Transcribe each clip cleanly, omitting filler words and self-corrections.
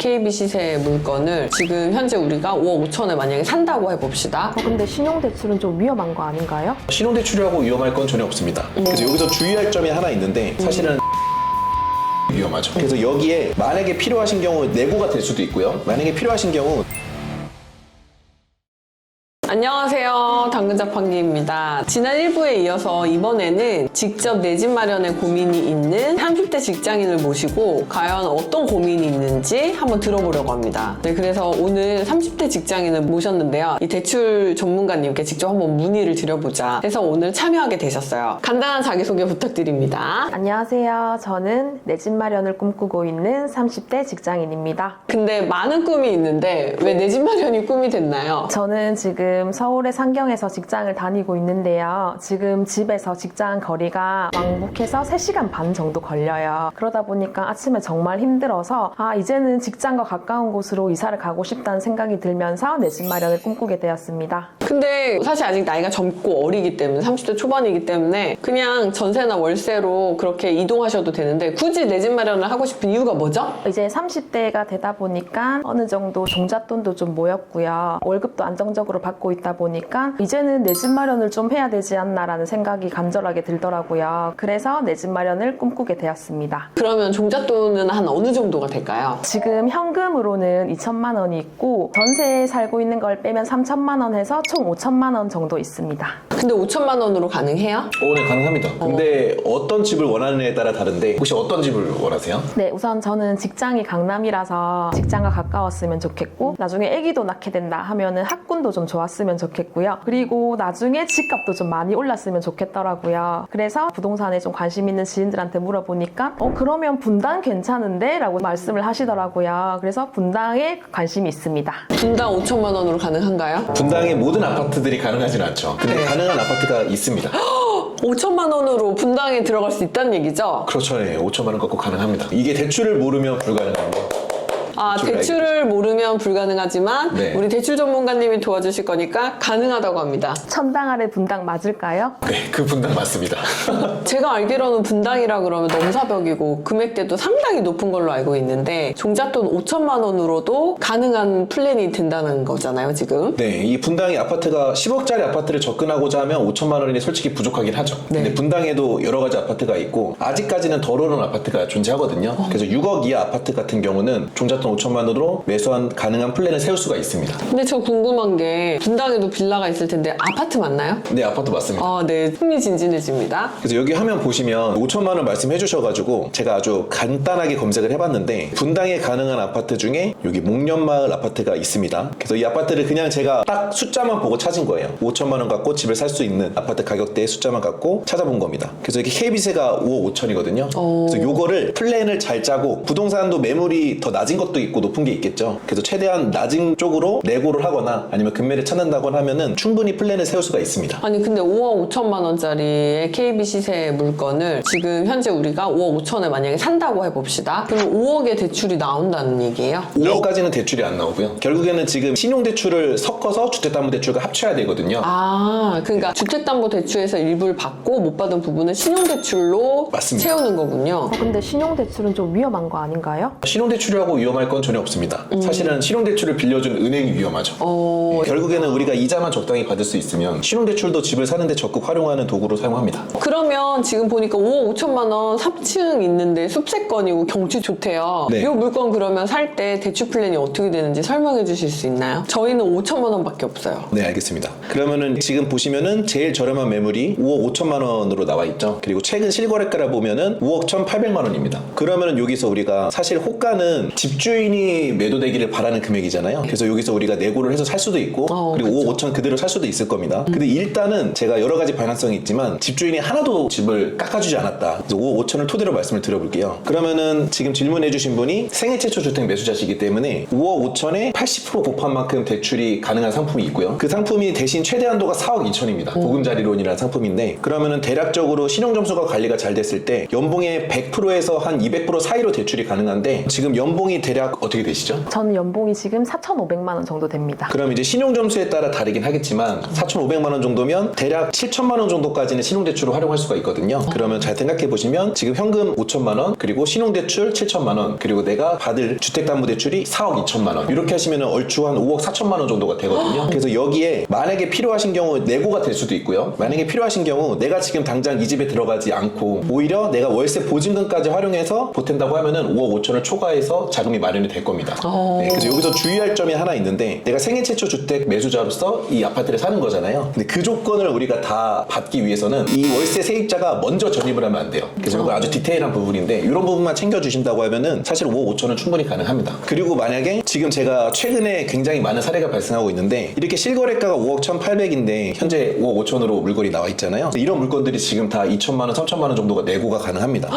KB 시세 물건을 지금 현재 우리가 5억 5천에 만약에 산다고 해봅시다. 근데 신용대출은 좀 위험한 거 아닌가요? 신용대출이라고 위험할 건 전혀 없습니다. 그래서 여기서 주의할 점이 하나 있는데 사실은 위험하죠. 그래서 여기에 만약에 필요하신 경우 내고가 될 수도 있고요. 만약에 필요하신 경우 안녕하세요. 당근자판기입니다. 지난 1부에 이어서 이번에는 직접 내 집 마련에 고민이 있는 30대 직장인을 모시고 과연 어떤 고민이 있는지 한번 들어보려고 합니다. 네, 그래서 오늘 30대 직장인을 모셨는데요. 이 대출 전문가님께 직접 한번 문의를 드려보자 해서 오늘 참여하게 되셨어요. 간단한 자기소개 부탁드립니다. 안녕하세요. 저는 내 집 마련을 꿈꾸고 있는 30대 직장인입니다. 근데 많은 꿈이 있는데 왜 내 집 마련이 꿈이 됐나요? 저는 지금 서울의 상경에서 직장을 다니고 있는데요. 지금 집에서 직장 거리가 왕복해서 3시간 반 정도 걸려요. 그러다 보니까 아침에 정말 힘들어서 이제는 직장과 가까운 곳으로 이사를 가고 싶다는 생각이 들면서 내 집 마련을 꿈꾸게 되었습니다. 근데 사실 아직 나이가 젊고 어리기 때문에 30대 초반이기 때문에 그냥 전세나 월세로 그렇게 이동하셔도 되는데 굳이 내 집 마련을 하고 싶은 이유가 뭐죠? 이제 30대가 되다 보니까 어느 정도 종잣돈도 좀 모였고요. 월급도 안정적으로 받고 있다 보니까 이제는 내 집 마련을 좀 해야 되지 않나라는 생각이 간절하게 들더라고요. 그래서 내 집 마련을 꿈꾸게 되었습니다. 그러면 종잣돈은 한 어느 정도가 될까요? 지금 현금으로는 2천만 원이 있고 전세에 살고 있는 걸 빼면 3천만 원 해서 총 5천만 원 정도 있습니다. 근데 5천만 원으로 가능해요? 네, 가능합니다. 근데 어떤 집을 원하느냐에 따라 다른데 혹시 어떤 집을 원하세요? 네, 우선 저는 직장이 강남이라서 직장과 가까웠으면 좋겠고 나중에 아기도 낳게 된다 하면은 학군도 좀 좋았으면 좋겠고요. 그리고 나중에 집값도 좀 많이 올랐으면 좋겠더라고요. 그래서 부동산에 좀 관심 있는 지인들한테 물어보니까 그러면 분당 괜찮은데? 라고 말씀을 하시더라고요. 그래서 분당에 관심이 있습니다. 분당 5천만 원으로 가능한가요? 분당의 모든 아파트들이 가능하진 않죠. 근데 네. 가능한 아파트가 있습니다. 5천만 원으로 분당에 들어갈 수 있다는 얘기죠? 그렇죠. 네, 5천만 원 갖고 가능합니다. 이게 대출을 모르면 불가능한 거. 대출을 모르면 불가능하지만 네. 우리 대출 전문가님이 도와주실 거니까 가능하다고 합니다. 천당 아래 분당 맞을까요? 네, 그 분당 맞습니다. 제가 알기로는 분당이라 그러면 넘사벽이고 금액대도 상당히 높은 걸로 알고 있는데 종잣돈 5천만 원으로도 가능한 플랜이 된다는 거잖아요, 지금. 네, 이 분당의 아파트가 10억짜리 아파트를 접근하고자 하면 5천만 원이 솔직히 부족하긴 하죠. 네. 근데 분당에도 여러 가지 아파트가 있고 아직까지는 덜 오른 아파트가 존재하거든요. 그래서 6억 이하 아파트 같은 경우는 종잣돈 5천만 원으로 매수한 가능한 플랜을 세울 수가 있습니다. 근데 저 궁금한 게 분당에도 빌라가 있을 텐데 아파트 맞나요? 네, 아파트 맞습니다. 네, 흥미진진해집니다. 그래서 여기 화면 보시면 5천만 원 말씀해 주셔가지고 제가 아주 간단하게 검색을 해봤는데 분당에 가능한 아파트 중에 여기 목련마을 아파트가 있습니다. 그래서 이 아파트를 그냥 제가 딱 숫자만 보고 찾은 거예요. 5천만 원 갖고 집을 살 수 있는 아파트 가격대의 숫자만 갖고 찾아본 겁니다. 그래서 이게 KB세가 5억 5천이거든요. 그래서 요거를 플랜을 잘 짜고 부동산도 매물이 더 낮은 것도 있고 높은 게 있겠죠. 그래서 최대한 낮은 쪽으로 내고를 하거나 아니면 금매를 찾는다거나 하면은 충분히 플랜을 세울 수가 있습니다. 아니 근데 5억 5천만 원짜리의 KB 시세 물건을 지금 현재 우리가 5억 5천에 만약에 산다고 해봅시다. 그럼 5억의 대출이 나온다는 얘기예요? 5억까지는 대출이 안 나오고요. 결국에는 지금 신용대출을 섞어서 주택담보대출과 합쳐야 되거든요. 그러니까 주택담보대출에서 일부를 받고 못 받은 부분은 신용대출로 맞습니다. 채우는 거군요. 근데 신용대출은 좀 위험한 거 아닌가요? 신용대출이라고 위험할 건 전혀 없습니다. 사실은 신용대출을 빌려준 은행이 위험하죠. 결국에는 우리가 이자만 적당히 받을 수 있으면 신용대출도 집을 사는데 적극 활용하는 도구로 사용합니다. 그러면 지금 보니까 5억 5천만 원 3층 있는데 숲세권이고 경치 좋대요. 네. 이 물건 그러면 살 때 대출 플랜이 어떻게 되는지 설명해 주실 수 있나요? 저희는 5천만 원밖에 없어요. 네, 알겠습니다. 그러면은 지금 보시면은 제일 저렴한 매물이 5억 5천만 원으로 나와 있죠. 그리고 최근 실거래가를 보면은 5억 1,800만 원입니다. 그러면은 여기서 우리가 사실 호가는 집주인이 매도되기를 바라는 금액이잖아요. 그래서 여기서 우리가 내고를 해서 살 수도 있고 그리고 그쵸. 5억 5천 그대로 살 수도 있을 겁니다. 근데 일단은 제가 여러 가지 방향성이 있지만 집주인이 하나도 집을 깎아주지 않았다. 그래서 5억 5천을 토대로 말씀을 드려볼게요. 그러면은 지금 질문해주신 분이 생애 최초 주택 매수자시기 때문에 5억 5천에 80% 곱한 만큼 대출이 가능한 상품이 있고요. 그 상품이 대신 최대 한도가 4억 2천입니다. 보금자리론이라는 상품인데 그러면은 대략적으로 신용점수가 관리가 잘 됐을 때 연봉의 100%에서 한 200% 사이로 대출이 가능한데 지금 연봉이 대략 대략 어떻게 되시죠? 저는 연봉이 지금 4,500만 원 정도 됩니다. 그럼 이제 신용 점수에 따라 다르긴 하겠지만 4,500만 원 정도면 대략 7천만 원 정도까지는 신용대출을 활용할 수가 있거든요. 그러면 잘 생각해 보시면 지금 현금 5천만 원, 그리고 신용대출 7천만 원, 그리고 내가 받을 주택담보대출이 4억 2천만 원, 이렇게 하시면 얼추 한 5억 4천만 원 정도가 되거든요. 그래서 여기에 만약에 필요하신 경우 내고가 될 수도 있고요. 만약에 필요하신 경우 내가 지금 당장 이 집에 들어가지 않고 오히려 내가 월세 보증금까지 활용해서 보탠다고 하면은 5억 5천을 초과해서 자금이 마련이 될 겁니다. 네, 그래서 여기서 주의할 점이 하나 있는데, 내가 생애 최초 주택 매수자로서 이 아파트를 사는 거잖아요. 근데 그 조건을 우리가 다 받기 위해서는 이 월세 세입자가 먼저 전입을 하면 안 돼요. 그래서 이거 아주 디테일한 부분인데 이런 부분만 챙겨주신다고 하면은 사실 5억 5천은 충분히 가능합니다. 그리고 만약에 지금 제가 최근에 굉장히 많은 사례가 발생하고 있는데, 이렇게 실거래가가 5억 1,800인데 현재 5억 5천으로 물건이 나와 있잖아요. 이런 물건들이 지금 다 2천만 원, 3천만 원 정도가 내고가 가능합니다.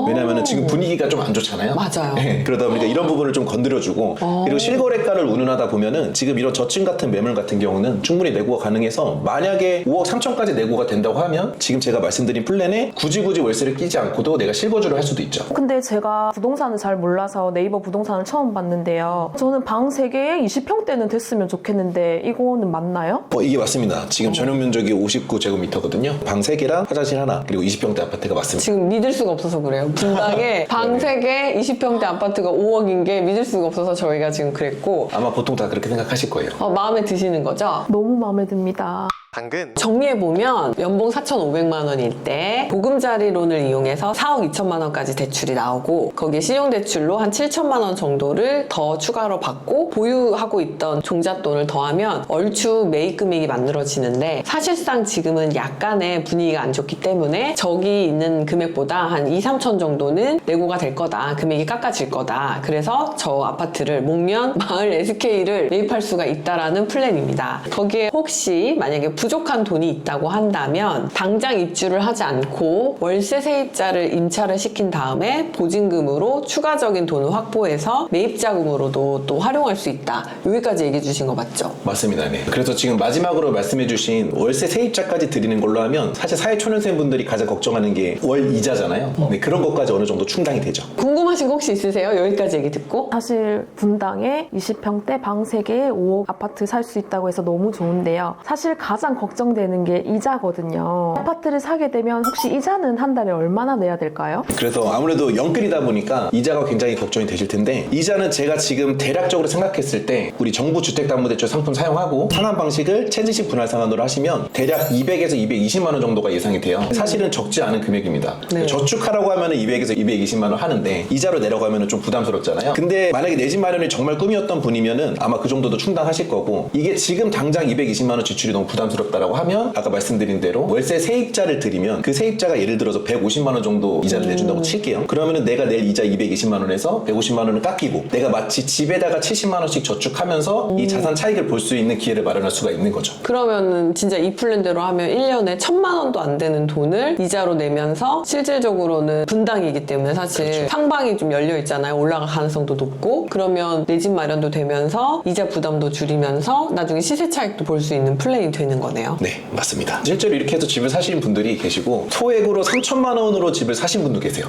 왜냐면은 지금 분위기가 좀 안 좋잖아요. 맞아요. 네, 그러다 보니까 이런 부분을 좀 건드려주고, 그리고 실거래가를 운운하다 보면은 지금 이런 저층 같은 매물 같은 경우는 충분히 내고가 가능해서 만약에 5억 3천까지 내고가 된다고 하면 지금 제가 말씀드린 플랜에 굳이 월세를 끼지 않고도 내가 실거주를 할 수도 있죠. 근데 제가 부동산을 잘 몰라서 네이버 부동산을 처음 봤는데요. 저는 방 3개에 20평대는 됐으면 좋겠는데 이거는 맞나요? 이게 맞습니다. 지금 전용 면적이 59제곱미터거든요. 방 3개랑 화장실 하나, 그리고 20평대 아파트가 맞습니다. 지금 믿을 수가 없어서 그래요. 분당에 방 3개 20평대 아파트가 5억인 게 믿을 수가 없어서 저희가 지금 그랬고, 아마 보통 다 그렇게 생각하실 거예요. 마음에 드시는 거죠? 너무 마음에 듭니다. 당근. 정리해보면 연봉 4,500만 원일 때 보금자리론을 이용해서 4억 2천만 원까지 대출이 나오고, 거기에 신용대출로 한 7천만 원 정도를 더 추가로 받고 보유하고 있던 종잣돈을 더하면 얼추 매입 금액이 만들어지는데, 사실상 지금은 약간의 분위기가 안 좋기 때문에 저기 있는 금액보다 한 2, 3천 정도는 내고가 될 거다. 금액이 깎아질 거다. 그래서 저 아파트를 목련 마을 SK를 매입할 수가 있다라는 플랜입니다. 거기에 혹시 만약에 부족한 돈이 있다고 한다면 당장 입주를 하지 않고 월세 세입자를 임차를 시킨 다음에 보증금으로 추가적인 돈을 확보해서 매입자금으로도 또 활용할 수 있다. 여기까지 얘기해 주신 거 맞죠? 맞습니다. 네. 그래서 지금 마지막으로 말씀해 주신 월세 세입자까지 드리는 걸로 하면 사실 사회초년생 분들이 가장 걱정하는 게 월 이자잖아요. 네, 그런 것까지 어느 정도 충당이 되죠. 궁금하신 거 혹시 있으세요? 여기까지 얘기 듣고. 사실 분당에 20평대 방 3개에 5억 아파트 살 수 있다고 해서 너무 좋은데요. 사실 가장 걱정되는 게 이자거든요. 아파트를 사게 되면 혹시 이자는 한 달에 얼마나 내야 될까요? 그래서 아무래도 영끌이다 보니까 이자가 굉장히 걱정이 되실 텐데, 이자는 제가 지금 대략적으로 생각했을 때 우리 정부 주택담보대출 상품 사용하고 상환 방식을 체지식 분할 상환으로 하시면 대략 200에서 220만 원 정도가 예상이 돼요. 사실은 적지 않은 금액입니다. 네. 저축하라고 하면은 200에서 220만 원 하는데 이자로 내려고 하면은 좀 부담스럽잖아요. 근데 만약에 내 집 마련이 정말 꿈이었던 분이면은 아마 그 정도도 충당하실 거고, 이게 지금 당장 220만 원 지출이 너무 부담스럽다라고 하면 아까 말씀드린 대로 월세 세입자를 드리면 그 세입자가 예를 들어서 150만 원 정도 이자를 내준다고 칠게요. 그러면은 내가 낼 이자 220만 원에서 150만 원을 깎이고 내가 마치 집에다가 70만 원씩 저축하면서 이 자산 차익을 볼 수 있는 기회를 마련할 수가 있는 거죠. 그러면은 진짜 이 플랜대로 하면 1년에 1,000만 원도 안 되는 돈을 이자로 내면서, 실질적으로는 분당이기 때문에 사실 그렇죠. 상방이 좀 열려 있잖아요. 올라갈 가능성도 높고, 그러면 내 집 마련도 되면서 이자 부담도 줄이면서 나중에 시세 차익도 볼 수 있는 플랜이 되는 거네요. 네, 맞습니다. 실제로 이렇게 해서 집을 사신 분들이 계시고, 소액으로 3천만 원으로 집을 사신 분도 계세요.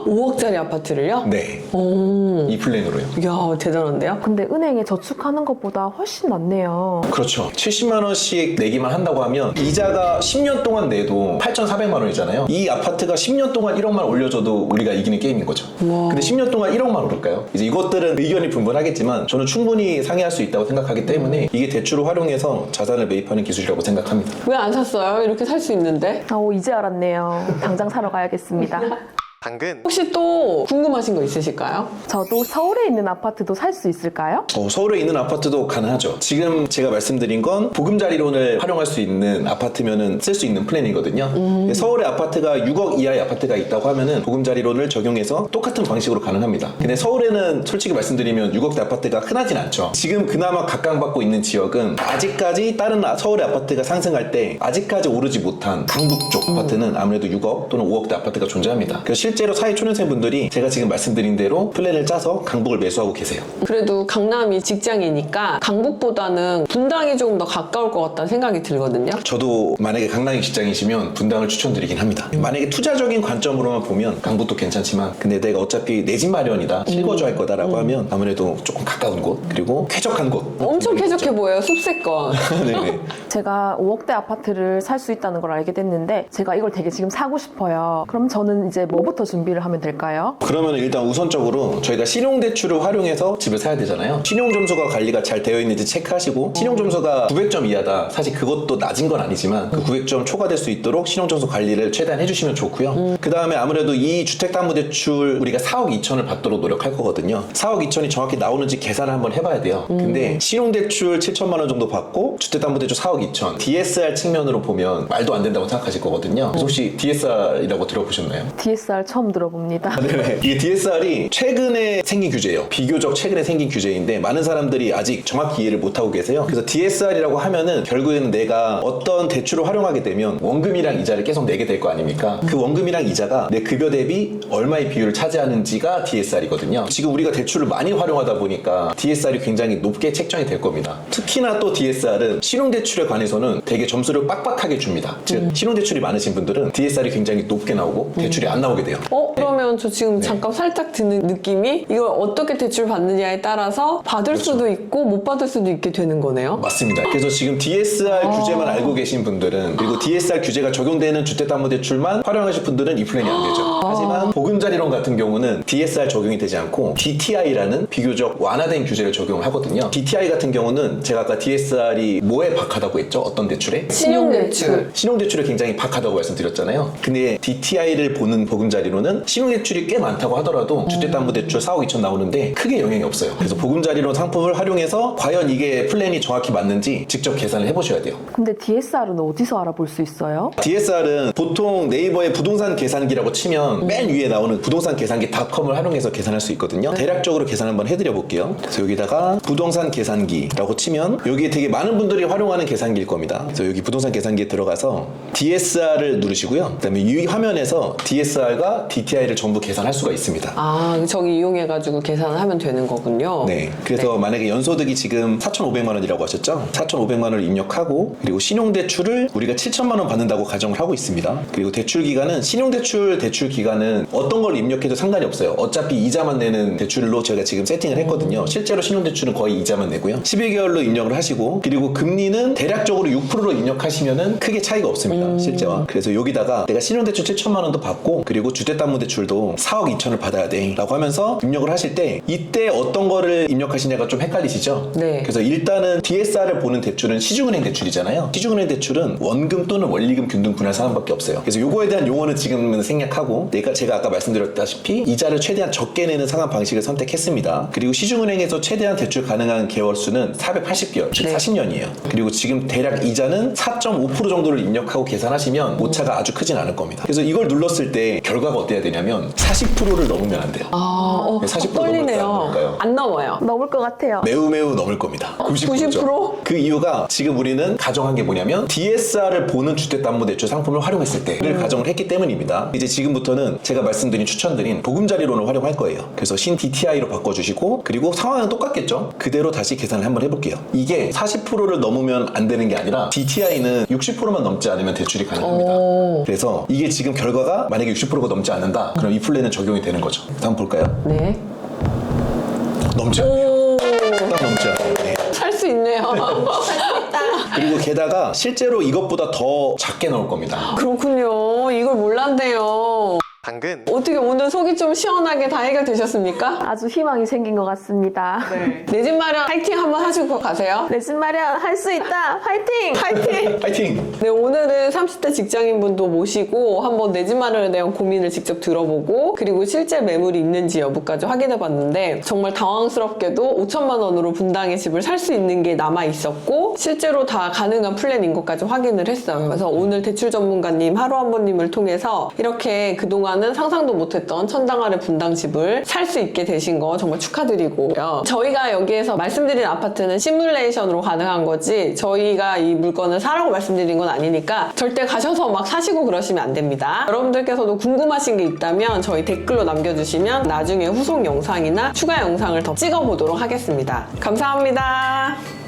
5억짜리 아파트를요? 네, 오, 이 플랜으로요. 이야, 대단한데요? 근데 은행에 저축하는 것보다 훨씬 낫네요. 그렇죠. 70만 원씩 내기만 한다고 하면 이자가 10년 동안 내도 8,400만 원이잖아요. 이 아파트가 10년 동안 1억만 올려줘도 우리가 이기는 게임인 거죠. 우와. 근데 10년 동안 1억만 오를까요? 이제 이것들은 의견이 분분하겠지만 저는 충분히 상회할 수 있다고 생각하기 때문에 이게 대출을 활용해서 자산을 매입하는 기술이라고 생각합니다. 왜 안 샀어요? 이렇게 살 수 있는데? 이제 알았네요. 당장 사러 가야겠습니다. 당근. 혹시 또 궁금하신 거 있으실까요? 저도 서울에 있는 아파트도 살 수 있을까요? 서울에 있는 아파트도 가능하죠. 지금 제가 말씀드린 건 보금자리론을 활용할 수 있는 아파트면은 쓸 수 있는 플랜이거든요. 서울에 아파트가 6억 이하의 아파트가 있다고 하면은 보금자리론을 적용해서 똑같은 방식으로 가능합니다. 근데 서울에는 솔직히 말씀드리면 6억대 아파트가 흔하진 않죠. 지금 그나마 각광받고 있는 지역은 아직까지 다른 서울의 아파트가 상승할 때 아직까지 오르지 못한 강북 쪽 아파트는 아무래도 6억 또는 5억대 아파트가 존재합니다. 그래서 실제로 사회 초년생분들이 제가 지금 말씀드린 대로 플랜을 짜서 강북을 매수하고 계세요. 그래도 강남이 직장이니까 강북보다는 분당이 조금 더 가까울 것 같다는 생각이 들거든요. 저도 만약에 강남이 직장이시면 분당을 추천드리긴 합니다. 만약에 투자적인 관점으로만 보면 강북도 괜찮지만 근데 내가 어차피 내 집 마련이다 실거주 할 거다라고 하면 아무래도 조금 가까운 곳 그리고 쾌적한 곳 엄청 쾌적해 보여요. 숲세권. 네네. 제가 5억대 아파트를 살 수 있다는 걸 알게 됐는데 제가 이걸 되게 지금 사고 싶어요. 그럼 저는 이제 뭐부터 준비를 하면 될까요? 그러면 일단 우선적으로 저희가 신용대출을 활용해서 집을 사야 되잖아요. 신용점수가 관리가 잘 되어 있는지 체크하시고 신용점수가 900점 이하다. 사실 그것도 낮은 건 아니지만 그 900점 초과될 수 있도록 신용점수 관리를 최대한 해주시면 좋고요. 그 다음에 아무래도 이 주택담보대출 우리가 4억 2천을 받도록 노력할 거거든요. 4억 2천이 정확히 나오는지 계산을 한번 해봐야 돼요. 근데 신용대출 7천만 원 정도 받고 주택담보대출 4억 2천 DSR 측면으로 보면 말도 안 된다고 생각하실 거거든요. 그래서 혹시 DSR이라고 들어보셨나요? DSR 처음 들어봅니다. 네네. 이게 DSR이 최근에 생긴 규제예요. 비교적 최근에 생긴 규제인데 많은 사람들이 아직 정확히 이해를 못하고 계세요. 그래서 DSR이라고 하면은 결국에는 내가 어떤 대출을 활용하게 되면 원금이랑 이자를 계속 내게 될 거 아닙니까? 그 원금이랑 이자가 내 급여 대비 얼마의 비율을 차지하는지가 DSR이거든요. 지금 우리가 대출을 많이 활용하다 보니까 DSR이 굉장히 높게 책정이 될 겁니다. 특히나 또 DSR은 신용대출에 관해서는 되게 점수를 빡빡하게 줍니다. 즉 신용대출이 많으신 분들은 DSR이 굉장히 높게 나오고 대출이 안 나오게 돼요. 그러면 저 지금 잠깐 살짝 드는 느낌이 이걸 어떻게 대출 받느냐에 따라서 받을 수도 있고 못 받을 수도 있게 되는 거네요. 맞습니다. 그래서 지금 DSR 규제만 알고 계신 분들은 그리고 DSR 규제가 적용되는 주택담보대출만 활용하실 분들은 이 플랜이 안 되죠. 하지만 보금자리론 같은 경우는 DSR 적용이 되지 않고 DTI라는 비교적 완화된 규제를 적용을 하거든요. DTI 같은 경우는 제가 아까 DSR이 뭐에 박하다고 했죠? 어떤 대출에? 신용대출. 신용대출에 굉장히 박하다고 말씀드렸잖아요. 근데 DTI를 보는 보금자리론은 신용대출이 꽤 많다고 하더라도 주택담보대출 4억 2천 나오는데 크게 영향이 없어요. 그래서 보금자리론 상품을 활용해서 과연 이게 플랜이 정확히 맞는지 직접 계산을 해보셔야 돼요. 근데 DSR은 어디서 알아볼 수 있어요? DSR은 보통 네이버에 부동산 계산기라고 치면 맨 위에 나오는 부동산 계산기 닷컴을 활용해서 계산할 수 있거든요. 대략적으로 계산 한번 해드려 볼게요. 그래서 여기다가 부동산 계산기라고 치면 여기에 되게 많은 분들이 활용하는 계산기일 겁니다. 그래서 여기 부동산 계산기에 들어가서 DSR을 누르시고요. 그다음에 이 화면에서 DSR과 DTI를 전부 계산할 수가 있습니다. 아, 저기 이용해가지고 계산을 하면 되는 거군요. 네. 그래서 만약에 연소득이 지금 4,500만 원이라고 하셨죠? 4,500만 원을 입력하고 그리고 신용대출을 우리가 7천만 원 받는다고 가정을 하고 있습니다. 그리고 대출 기간은 신용대출 대출 기간은 어떤 걸 입력해도 상관이 없어요. 어차피 이자만 내는 대출로 제가 지금 세팅을 했거든요. 실제로 신용대출은 거의 이자만 내고요. 12개월로 입력을 하시고 그리고 금리는 대략적으로 6%로 입력하시면은 크게 차이가 없습니다. 실제와. 그래서 여기다가 내가 신용대출 7천만 원도 받고 그리고 주택담보대출도 4억 2천을 받아야 돼 라고 하면서 입력을 하실 때 이때 어떤 거를 입력하시냐가 좀 헷갈리시죠? 네. 그래서 일단은 DSR을 보는 대출은 시중은행 대출이잖아요. 시중은행 대출은 원금 또는 원리금 균등 분할 상환밖에 없어요. 그래서 요거에 대한 용어는 지금은 생략하고 제가 아까 말씀드렸다시피 이자를 최대한 적게 내는 상환 방식을 선택했습니다. 그리고 시중은행에서 최대한 대출 가능한 개월 수는 480개월, 즉 네. 40년이에요. 그리고 지금 대략 이자는 4.5% 정도를 입력하고 계산하시면 오차가 아주 크진 않을 겁니다. 그래서 이걸 눌렀을 때 결과가 어때야 되냐면 40%를 넘으면 안 돼요. 40% 떨리네요. 넘을까요? 안 넘어요. 넘을 것 같아요. 매우 넘을 겁니다. 90%죠. 90%? 그 이유가 지금 우리는 가정한 게 뭐냐면 DSR을 보는 주택담보대출 상품을 활용했을 때를 가정을 했기 때문입니다. 이제 지금부터는 제가 말씀드린 추천드린 보금자리론을 활용할 거예요. 그래서 신 DTI로 바꿔주시고 그리고 상황은 똑같겠죠? 그대로 다시 계산을 한번 해볼게요. 이게 40%를 넘으면 안 되는 게 아니라 DTI는 60%만 넘지 않으면 대출이 가능합니다. 그래서 이게 지금 결과가 만약에 60%가 넘지 않는다? 그럼 이 플랜은 적용이 되는 거죠. 다음 볼까요? 네. 넘지 않네요. 딱 넘지 않아요. 네. 살 수 있네요. 그리고 게다가 실제로 이것보다 더 작게 나올 겁니다. 그렇군요. 이걸 몰랐네요. 당근 어떻게 오늘 속이 좀 시원하게 다 해결되셨습니까? 아주 희망이 생긴 것 같습니다. 내 집 마련 화이팅 한번 하시고 가세요. 내 집 마련 할 수 있다. 화이팅! 화이팅! 파이팅! 네, 오늘은 30대 직장인분도 모시고 한번 내 집 마련에 대한 고민을 직접 들어보고 그리고 실제 매물이 있는지 여부까지 확인해봤는데 정말 당황스럽게도 5천만 원으로 분당의 집을 살 수 있는 게 남아있었고 실제로 다 가능한 플랜인 것까지 확인을 했어요. 그래서 오늘 대출 전문가님 하루 한 번님을 통해서 이렇게 그동안 동안은 상상도 못했던 천당 아래 분당 집을 살 수 있게 되신 거 정말 축하드리고요. 저희가 여기에서 말씀드린 아파트는 시뮬레이션으로 가능한 거지 저희가 이 물건을 사라고 말씀드린 건 아니니까 절대 가셔서 막 사시고 그러시면 안 됩니다. 여러분들께서도 궁금하신 게 있다면 저희 댓글로 남겨주시면 나중에 후속 영상이나 추가 영상을 더 찍어보도록 하겠습니다. 감사합니다.